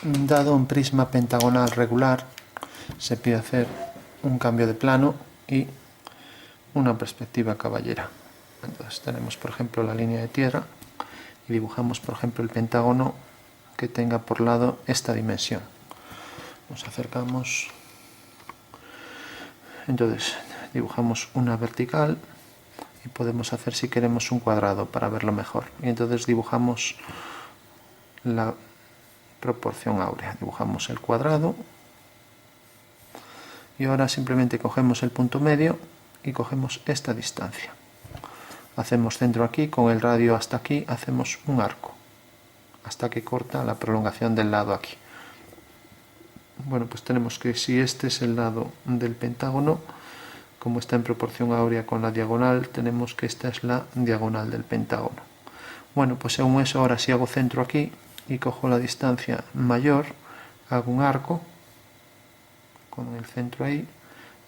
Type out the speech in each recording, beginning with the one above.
Dado un prisma pentagonal regular, se pide hacer un cambio de plano y una perspectiva caballera. Entonces tenemos, por ejemplo, la línea de tierra y dibujamos, por ejemplo, el pentágono que tenga por lado esta dimensión. Nos acercamos, entonces dibujamos una vertical y podemos hacer, si queremos, un cuadrado para verlo mejor. Y entonces dibujamos la proporción áurea, dibujamos el cuadrado y ahora simplemente cogemos el punto medio y cogemos esta distancia. Hacemos centro aquí, con el radio hasta aquí hacemos un arco, hasta que corta la prolongación del lado aquí. Bueno, pues tenemos que, si este es el lado del pentágono, como está en proporción áurea con la diagonal, tenemos que esta es la diagonal del pentágono. Bueno, pues según eso, ahora si hago centro aquí y cojo la distancia mayor, hago un arco con el centro ahí,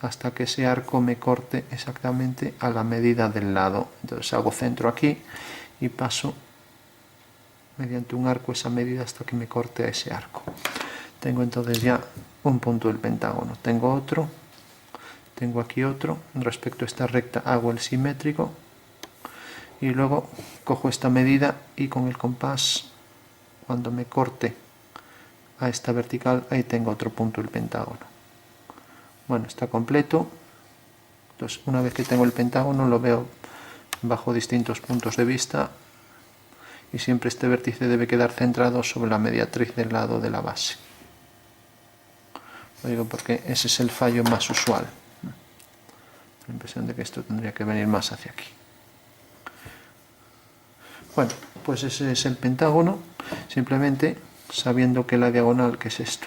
hasta que ese arco me corte exactamente a la medida del lado. Entonces hago centro aquí y paso mediante un arco esa medida hasta que me corte a ese arco. Tengo entonces ya un punto del pentágono. Tengo otro, tengo aquí otro. Respecto a esta recta hago el simétrico y luego cojo esta medida y con el compás, cuando me corte a esta vertical, ahí tengo otro punto del pentágono. Bueno, está completo. Entonces, una vez que tengo el pentágono, lo veo bajo distintos puntos de vista y siempre este vértice debe quedar centrado sobre la mediatriz del lado de la base. Lo digo porque ese es el fallo más usual. La impresión de que esto tendría que venir más hacia aquí. Bueno, pues ese es el pentágono, simplemente sabiendo que la diagonal, que es esto,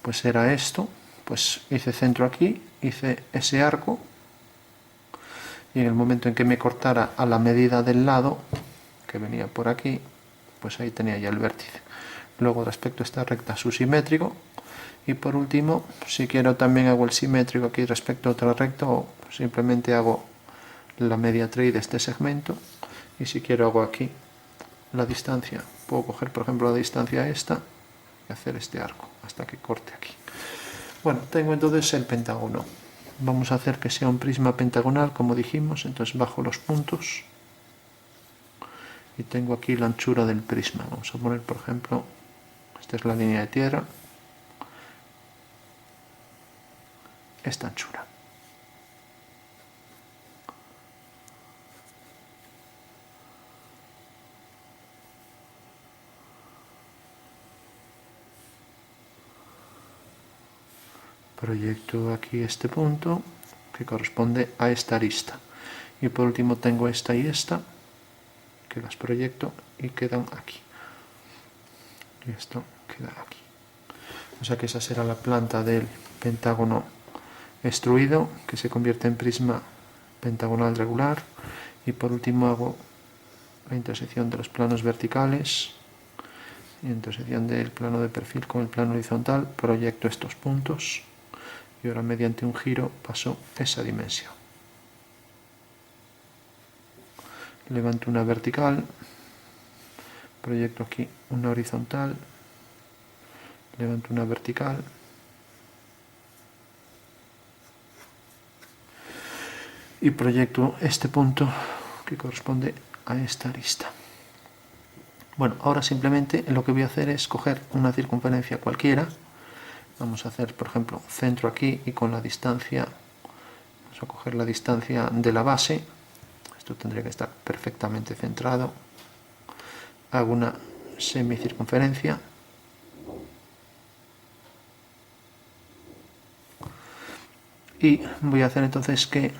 pues era esto, pues hice centro aquí, hice ese arco y en el momento en que me cortara a la medida del lado, que venía por aquí, pues ahí tenía ya el vértice. Luego, respecto a esta recta, su simétrico. Y por último, si quiero, también hago el simétrico aquí respecto a otra recta, o simplemente hago la mediatriz de este segmento. Y si quiero, hago aquí la distancia. Puedo coger, por ejemplo, la distancia esta y hacer este arco hasta que corte aquí. Bueno, tengo entonces el pentágono. Vamos a hacer que sea un prisma pentagonal, como dijimos. Entonces bajo los puntos y tengo aquí la anchura del prisma. Vamos a poner, por ejemplo, esta es la línea de tierra, esta anchura. Proyecto aquí este punto que corresponde a esta arista. Y por último tengo esta y esta, que las proyecto y quedan aquí. Y esto queda aquí. O sea que esa será la planta del pentágono extruido, que se convierte en prisma pentagonal regular. Y por último hago la intersección de los planos verticales y intersección del plano de perfil con el plano horizontal. Proyecto estos puntos y ahora mediante un giro paso esa dimensión. Levanto una vertical, proyecto aquí una horizontal, levanto una vertical y proyecto este punto que corresponde a esta arista. Bueno, ahora simplemente lo que voy a hacer es coger una circunferencia cualquiera. Vamos a hacer, por ejemplo, centro aquí y con la distancia, vamos a coger la distancia de la base. Esto tendría que estar perfectamente centrado. Hago una semicircunferencia. Y voy a hacer entonces que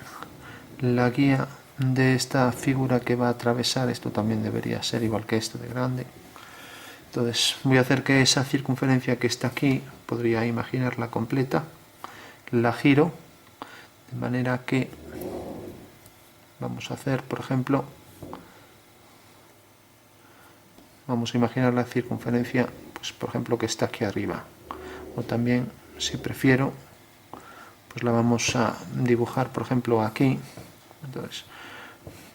la guía de esta figura que va a atravesar, esto también debería ser igual que esto de grande. Entonces voy a hacer que esa circunferencia que está aquí, podría imaginarla completa, la giro, de manera que vamos a hacer, por ejemplo, vamos a imaginar la circunferencia, pues por ejemplo, que está aquí arriba. O también, si prefiero, pues la vamos a dibujar, por ejemplo, aquí. Entonces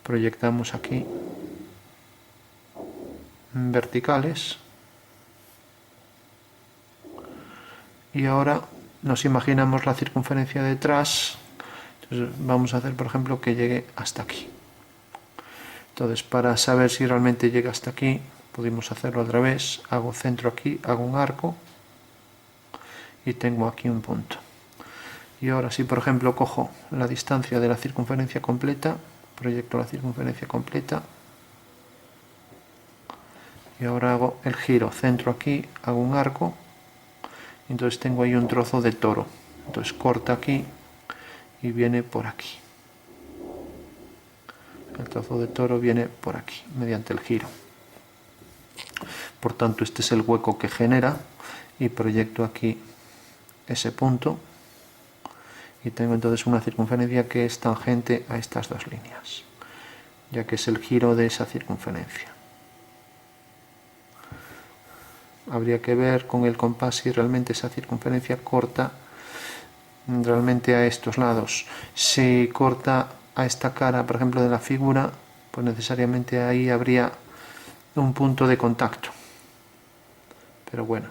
proyectamos aquí verticales y ahora nos imaginamos la circunferencia detrás. Entonces vamos a hacer, por ejemplo, que llegue hasta aquí. Entonces, para saber si realmente llega hasta aquí, podemos hacerlo al revés. Hago centro aquí, hago un arco y tengo aquí un punto. Y ahora si, por ejemplo, cojo la distancia de la circunferencia completa, proyecto la circunferencia completa y ahora hago el giro, centro aquí, hago un arco, entonces tengo ahí un trozo de toro. Entonces corta aquí y viene por aquí. El trozo de toro viene por aquí, mediante el giro. Por tanto, este es el hueco que genera y proyecto aquí ese punto y tengo entonces una circunferencia que es tangente a estas dos líneas, ya que es el giro de esa circunferencia. Habría que ver con el compás si realmente esa circunferencia corta realmente a estos lados. Si corta a esta cara, por ejemplo, de la figura, pues necesariamente ahí habría un punto de contacto. Pero bueno,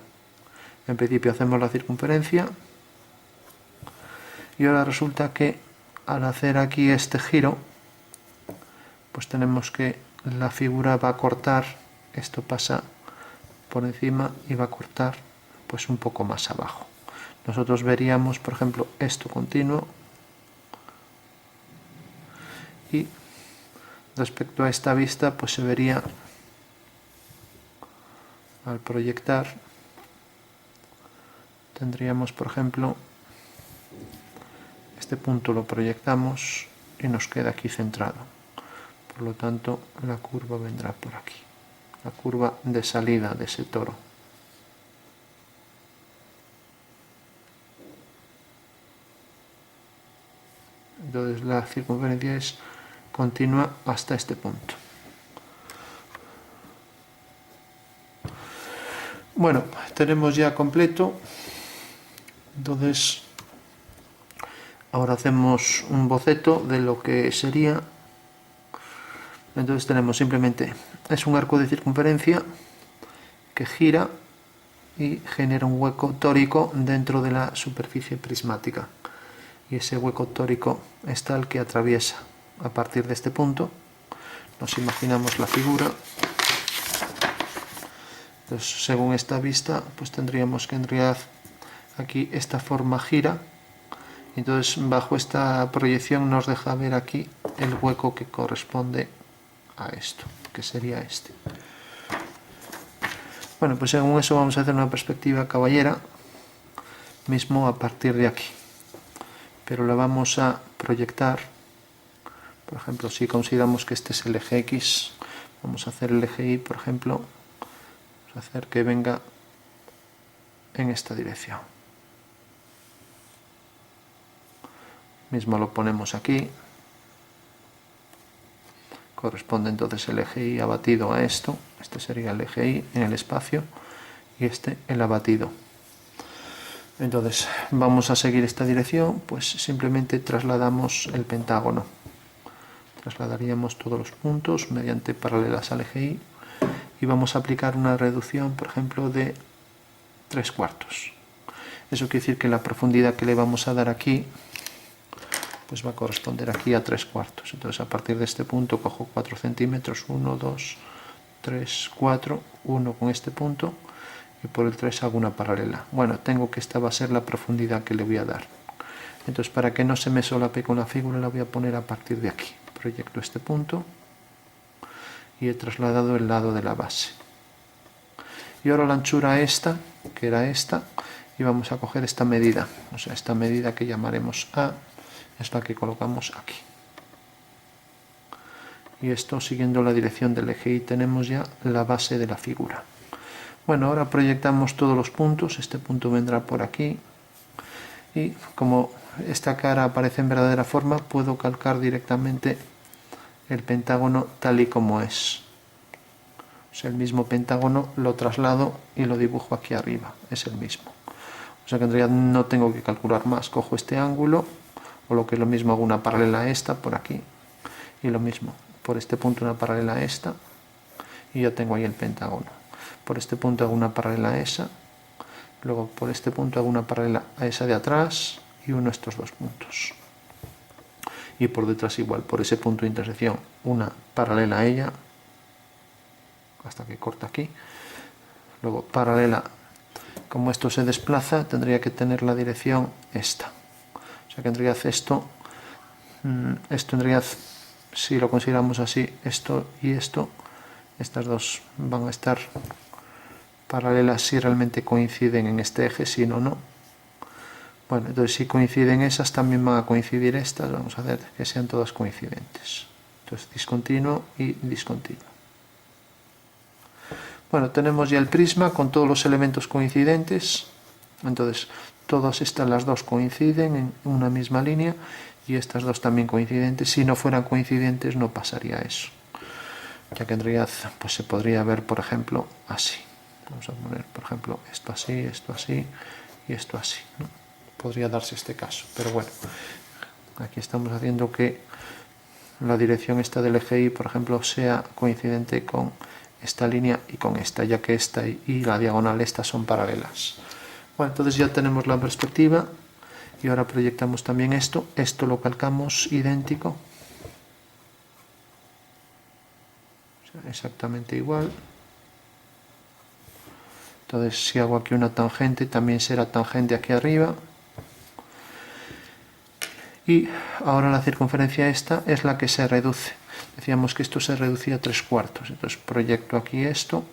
en principio hacemos la circunferencia y ahora resulta que al hacer aquí este giro, pues tenemos que la figura va a cortar, esto pasa por encima y va a cortar pues un poco más abajo. Nosotros veríamos, por ejemplo, esto continuo y respecto a esta vista pues se vería al proyectar, tendríamos, por ejemplo, este punto lo proyectamos y nos queda aquí centrado. Por lo tanto, la curva vendrá por aquí, la curva de salida de ese toro. Entonces la circunferencia es continua hasta este punto. Bueno, tenemos ya completo. Entonces, ahora hacemos un boceto de lo que sería. Entonces tenemos simplemente, es un arco de circunferencia que gira y genera un hueco tórico dentro de la superficie prismática. Y ese hueco tórico es tal que atraviesa a partir de este punto. Nos imaginamos la figura. Entonces, según esta vista, pues tendríamos que en realidad aquí esta forma gira. Entonces, bajo esta proyección nos deja ver aquí el hueco que corresponde a esto, que sería este. Bueno, pues según eso vamos a hacer una perspectiva caballera, mismo a partir de aquí. Pero la vamos a proyectar, por ejemplo, si consideramos que este es el eje X, vamos a hacer el eje Y, por ejemplo, vamos a hacer que venga en esta dirección. Mismo lo ponemos aquí, corresponde entonces el eje Y abatido a esto, este sería el eje Y en el espacio y este el abatido. Entonces vamos a seguir esta dirección, pues simplemente trasladamos el pentágono. Trasladaríamos todos los puntos mediante paralelas al eje Y y vamos a aplicar una reducción, por ejemplo, de 3/4. Eso quiere decir que la profundidad que le vamos a dar aquí pues va a corresponder aquí a 3/4. Entonces a partir de este punto cojo 4 centímetros, 1, 2, 3, 4, 1 con este punto y por el 3 hago una paralela. Bueno, tengo que esta va a ser la profundidad que le voy a dar. Entonces para que no se me solape con la figura la voy a poner a partir de aquí. Proyecto este punto y he trasladado el lado de la base. Y ahora la anchura esta, que era esta, y vamos a coger esta medida. O sea, esta medida que llamaremos A es la que colocamos aquí. Y esto siguiendo la dirección del eje Y tenemos ya la base de la figura. Bueno, ahora proyectamos todos los puntos, este punto vendrá por aquí y como esta cara aparece en verdadera forma puedo calcar directamente el pentágono tal y como es. O sea, el mismo pentágono lo traslado y lo dibujo aquí arriba, es el mismo. O sea que en realidad no tengo que calcular más, cojo este ángulo o lo que es lo mismo hago una paralela a esta por aquí y lo mismo, por este punto una paralela a esta y ya tengo ahí el pentágono. Por este punto hago una paralela a esa, luego por este punto hago una paralela a esa de atrás y uno a estos dos puntos, y por detrás igual, por ese punto de intersección una paralela a ella hasta que corta aquí, luego paralela. Como esto se desplaza, tendría que tener la dirección esta, o sea que en realidad esto en realidad, si lo consideramos así, esto y esto, estas dos van a estar paralelas si realmente coinciden en este eje, si no, no. Bueno, entonces si coinciden esas, también van a coincidir estas. Vamos a hacer que sean todas coincidentes. Entonces discontinuo y discontinuo. Bueno, tenemos ya el prisma con todos los elementos coincidentes. Entonces todas estas, las dos, coinciden en una misma línea, y estas dos también coincidentes. Si no fueran coincidentes no pasaría eso, ya que en realidad pues se podría ver, por ejemplo, así. Vamos a poner, por ejemplo, esto así y esto así, ¿no? Podría darse este caso, pero bueno, aquí estamos haciendo que la dirección esta del eje Y, por ejemplo, sea coincidente con esta línea y con esta, ya que esta y la diagonal esta son paralelas. Bueno, entonces ya tenemos la perspectiva, y ahora proyectamos también esto lo calcamos idéntico, o sea, exactamente igual. Entonces si hago aquí una tangente, también será tangente aquí arriba, y ahora la circunferencia esta es la que se reduce. Decíamos que esto se reducía a 3/4, entonces proyecto aquí esto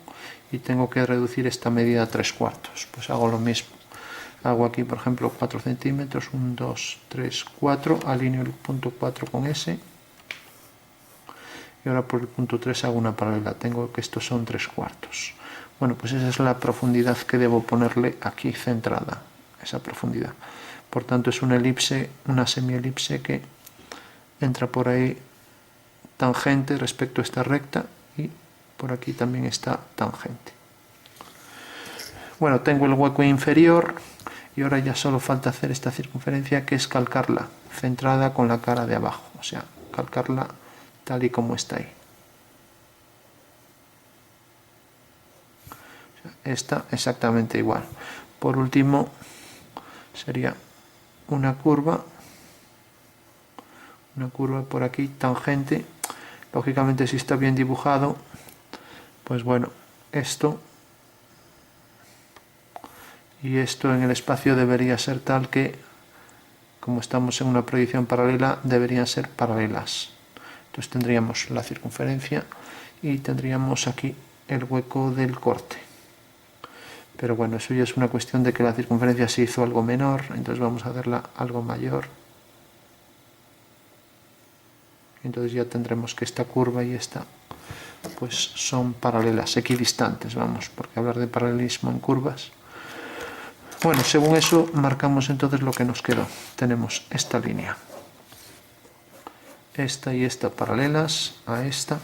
y tengo que reducir esta medida a 3/4, pues hago lo mismo. Hago aquí, por ejemplo, 4 centímetros, 1, 2, 3, 4, alineo el punto 4 con ese, y ahora por el punto 3 hago una paralela, tengo que estos son 3/4. Bueno, pues esa es la profundidad que debo ponerle aquí centrada, esa profundidad. Por tanto es una elipse, una semielipse que entra por ahí tangente respecto a esta recta, y por aquí también está tangente. Bueno, tengo el hueco inferior, y ahora ya solo falta hacer esta circunferencia, que es calcarla centrada con la cara de abajo, o sea, calcarla tal y como está ahí. O sea, esta exactamente igual. Por último sería una curva por aquí tangente. Lógicamente, si está bien dibujado, pues bueno, esto y esto en el espacio debería ser tal que, como estamos en una proyección paralela, deberían ser paralelas. Entonces tendríamos la circunferencia y tendríamos aquí el hueco del corte. Pero bueno, eso ya es una cuestión de que la circunferencia se hizo algo menor, entonces vamos a hacerla algo mayor. Entonces ya tendremos que esta curva y esta pues son paralelas, equidistantes, vamos, porque hablar de paralelismo en curvas. Bueno, según eso marcamos entonces lo que nos quedó. Tenemos esta línea, esta y esta paralelas a esta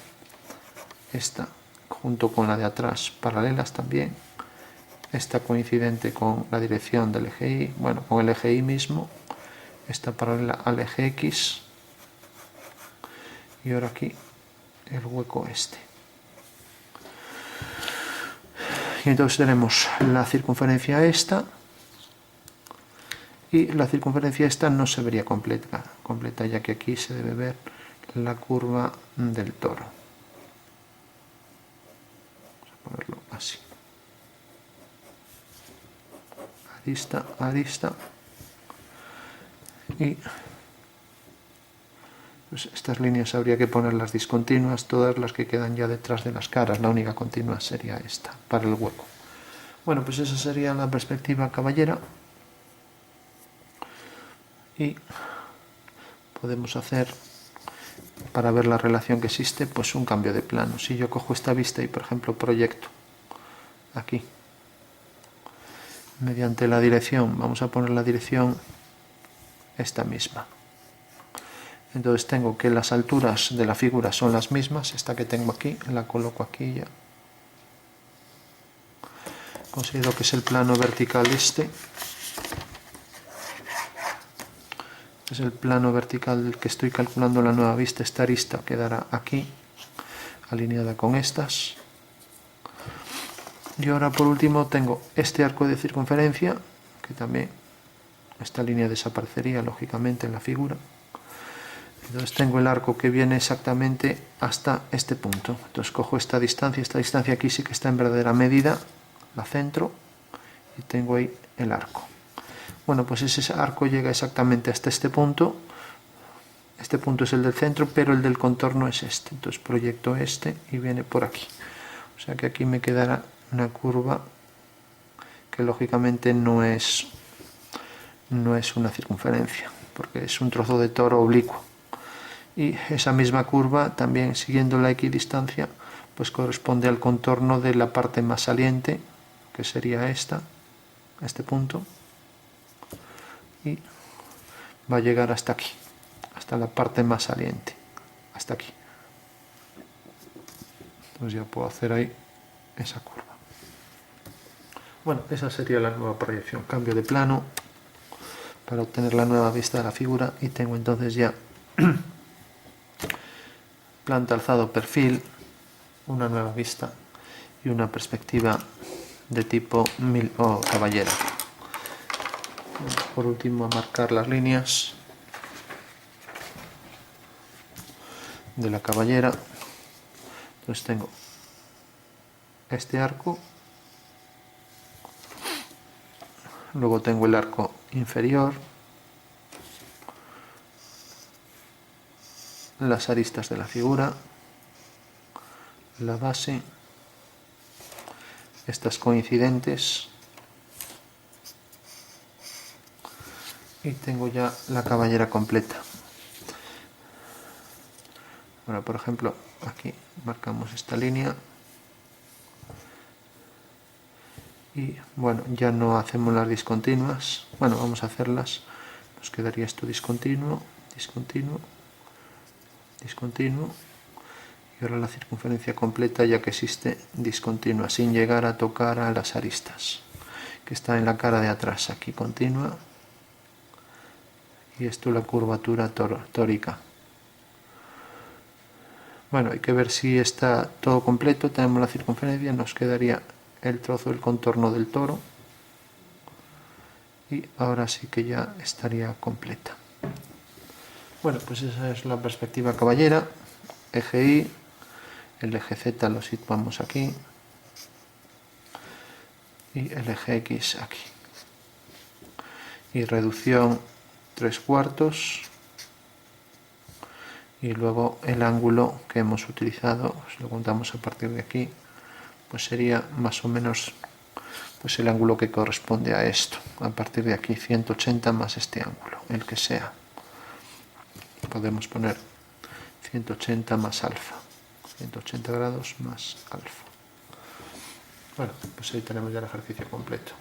junto con la de atrás paralelas también, esta coincidente con la dirección del eje Y, bueno, con el eje Y mismo, esta paralela al eje X, y ahora aquí el hueco este. Y entonces tenemos la circunferencia esta, y la circunferencia esta no se vería completa, ya que aquí se debe ver la curva del toro. Vamos a ponerlo así. Arista, arista. Y pues estas líneas habría que ponerlas discontinuas, todas las que quedan ya detrás de las caras. La única continua sería esta, para el hueco. Bueno, pues esa sería la perspectiva caballera. Y podemos hacer, para ver la relación que existe, pues un cambio de plano. Si yo cojo esta vista y, por ejemplo, proyecto aquí, mediante la dirección, vamos a poner la dirección esta misma. Entonces tengo que las alturas de la figura son las mismas, esta que tengo aquí, la coloco aquí ya. Considero que es el plano vertical este. Es el plano vertical del que estoy calculando la nueva vista. Esta arista quedará aquí, alineada con estas. Y ahora por último tengo este arco de circunferencia, que también esta línea desaparecería lógicamente en la figura. Entonces tengo el arco que viene exactamente hasta este punto. Entonces cojo esta distancia aquí sí que está en verdadera medida, la centro y tengo ahí el arco. Bueno, pues ese arco llega exactamente hasta este punto. Este punto es el del centro, pero el del contorno es este. Entonces proyecto este y viene por aquí. O sea que aquí me quedará una curva que lógicamente no es una circunferencia, porque es un trozo de toro oblicuo. Y esa misma curva, también siguiendo la equidistancia, pues corresponde al contorno de la parte más saliente, que sería esta, este punto, y va a llegar hasta aquí, hasta la parte más saliente, hasta aquí. Entonces ya puedo hacer ahí esa curva. Bueno, esa sería la nueva proyección. Cambio de plano para obtener la nueva vista de la figura y tengo entonces ya planta, alzado, perfil, una nueva vista y una perspectiva de tipo o caballera. Vamos por último a marcar las líneas de la caballera. Entonces tengo este arco, luego tengo el arco inferior, las aristas de la figura, la base, estas coincidentes y tengo ya la caballera completa. Ahora, por ejemplo, aquí marcamos esta línea y bueno, ya no hacemos las discontinuas. Bueno, vamos a hacerlas. Nos quedaría esto discontinuo, discontinuo, discontinuo y ahora la circunferencia completa, ya que existe discontinua sin llegar a tocar a las aristas, que está en la cara de atrás. Aquí continua y esto la curvatura tórica. Bueno, hay que ver si está todo completo. Tenemos la circunferencia, nos quedaría el trozo del contorno del toro y ahora sí que ya estaría completa. Bueno, pues esa es la perspectiva caballera. Eje Y, el eje Z lo situamos aquí y el eje X aquí. Y reducción 3/4 y luego el ángulo que hemos utilizado, pues lo contamos a partir de aquí, pues sería más o menos pues el ángulo que corresponde a esto. A partir de aquí 180 más este ángulo, el que sea. Podemos poner 180 más alfa, 180 grados más alfa. Bueno, pues ahí tenemos ya el ejercicio completo.